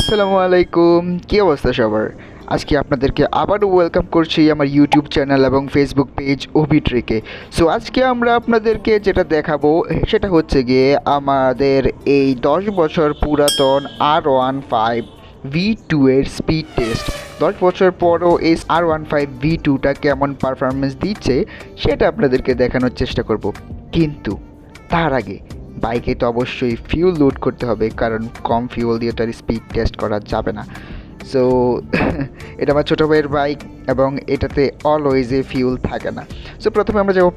আসসালামু আলাইকুম, কী অবস্থা সবার? আজকে আপনাদেরকে আবারও ওয়েলকাম করছি আমার ইউটিউব চ্যানেল এবং ফেসবুক পেজ ওবিট্রিকে। সো আজকে আমরা আপনাদেরকে যেটা দেখাবো সেটা হচ্ছে গিয়ে আমাদের এই 10 বছর পুরাতন R15V2 এর স্পিড টেস্ট। 10 বছর পরও এই R15V2টা কেমন পারফরমেন্স দিচ্ছে সেটা আপনাদেরকে দেখানোর চেষ্টা করব। কিন্তু তার আগে বাইকে তো অবশ্যই ফিউল লোড করতে হবে, কারণ কম ফিউল দিয়ে তো আর স্পিড টেস্ট করা যাবে না। সো এটা আমার ছোটো ভাইয়ের বাইক এবং এটাতে অলওয়েজে ফিউল থাকে না। সো প্রথমে আমরা যাবো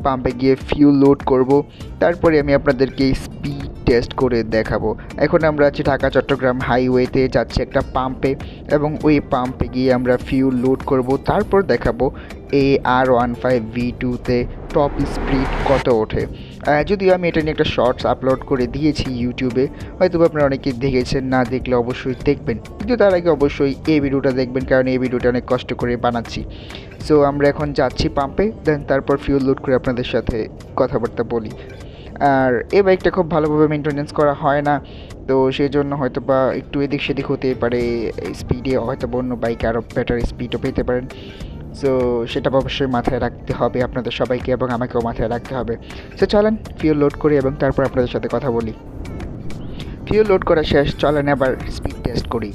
পাম্পে গিয়ে ফিউল লোড করব, তারপরে আমি আপনাদেরকে স্পিড টেস্ট করে দেখাবো। এখন আমরা আছি ঢাকা চট্টগ্রাম হাইওয়েতে, যাচ্ছি একটা পাম্পে এবং ওই পাম্পে গিয়ে আমরা ফিউল লোড করব, তারপর দেখাবো এই R15V2তে টপ স্পিড কত ওঠে। যদিও আমি এটা নিয়ে একটা শর্টস আপলোড করে দিয়েছি ইউটিউবে, হয়তো আপনারা অনেকেই দেখেছেন, না দেখলে অবশ্যই দেখবেন। কিন্তু তার আগে অবশ্যই এই ভিডিওটা দেখবেন, কারণ এই ভিডিওটা অনেক কষ্ট করে বানাচ্ছি। সো আমরা এখন যাচ্ছি পাম্পে, দেন তারপর ফিউল লোড করে আপনাদের সাথে কথাবার্তা বলি। আর এই বাইকটা খুব ভালোভাবে মেনটেনেন্স করা হয় না, তো সেই জন্য হয়তো বা একটু এদিক সেদিক হতেই পারে, স্পিডে হয়তো অন্য বাইকে আরও বেটার স্পিডও পেতে পারেন। সো সেটা অবশ্যই মাথায় রাখতে হবে আপনাদের সবাইকে এবং আমাকেও মাথায় রাখতে হবে। সো চলেন ফিউল লোড করি এবং তারপর আপনাদের সাথে কথা বলি। ফিউল লোড করা শেষ, চলেন আবার স্পিড টেস্ট করি।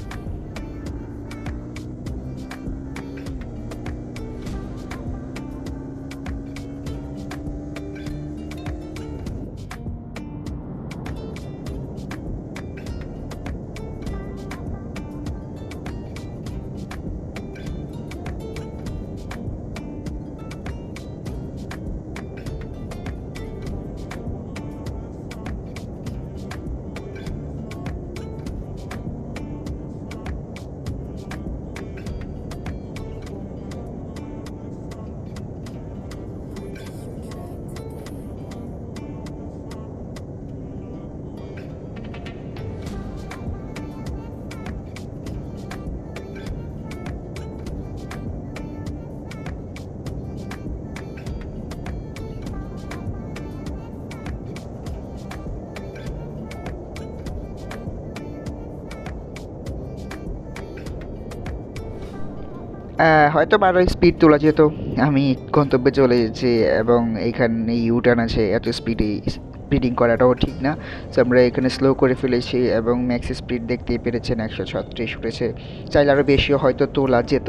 হয়তো আরও স্পিড তোলা যেত, আমি গন্তব্যে চলে এসেছি এবং এইখানে ইউটার্ন আছে, এত স্পিডে স্পিডিং করাটাও ঠিক না। সো আমরা এখানে স্লো করে ফেলেছি এবং ম্যাক্স স্পিড দেখতেই পেরেছেন 136 উঠেছে, চাইলে আরও বেশিও হয়তো তোলা যেত।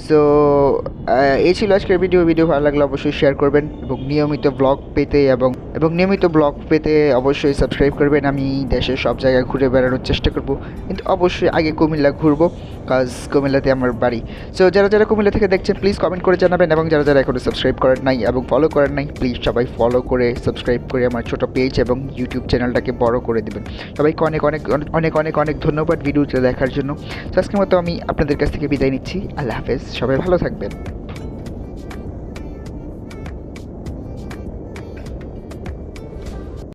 সো এই ছিল আজকের ভিডিও ভালো লাগলে অবশ্যই শেয়ার করবেন এবং নিয়মিত ব্লগ পেতে অবশ্যই সাবস্ক্রাইব করবেন। আমি দেশের সব জায়গায় ঘুরে বেড়ানোর চেষ্টা করব, কিন্তু অবশ্যই আগে কুমিল্লা ঘুরবো, কাজ কুমিল্লাতে আমার বাড়ি। সো যারা কুমিল্লা থেকে দেখছেন প্লিজ কমেন্ট করে জানাবেন, এবং যারা এখনও সাবস্ক্রাইব করেন নাই এবং ফলো করেন নাই প্লিজ সবাই ফলো করে সাবস্ক্রাইব করে আমার ছোটো পেজ এবং ইউটিউব চ্যানেলটাকে বড় করে দেবেন। সবাইকে অনেক অনেক অনেক অনেক অনেক ধন্যবাদ ভিডিওটা দেখার জন্য। তো আজকের মতো আমি আপনাদের কাছ থেকে বিদায় নিচ্ছি। আল্লাহ হাফেজ, সবাই ভালো থাকবেন।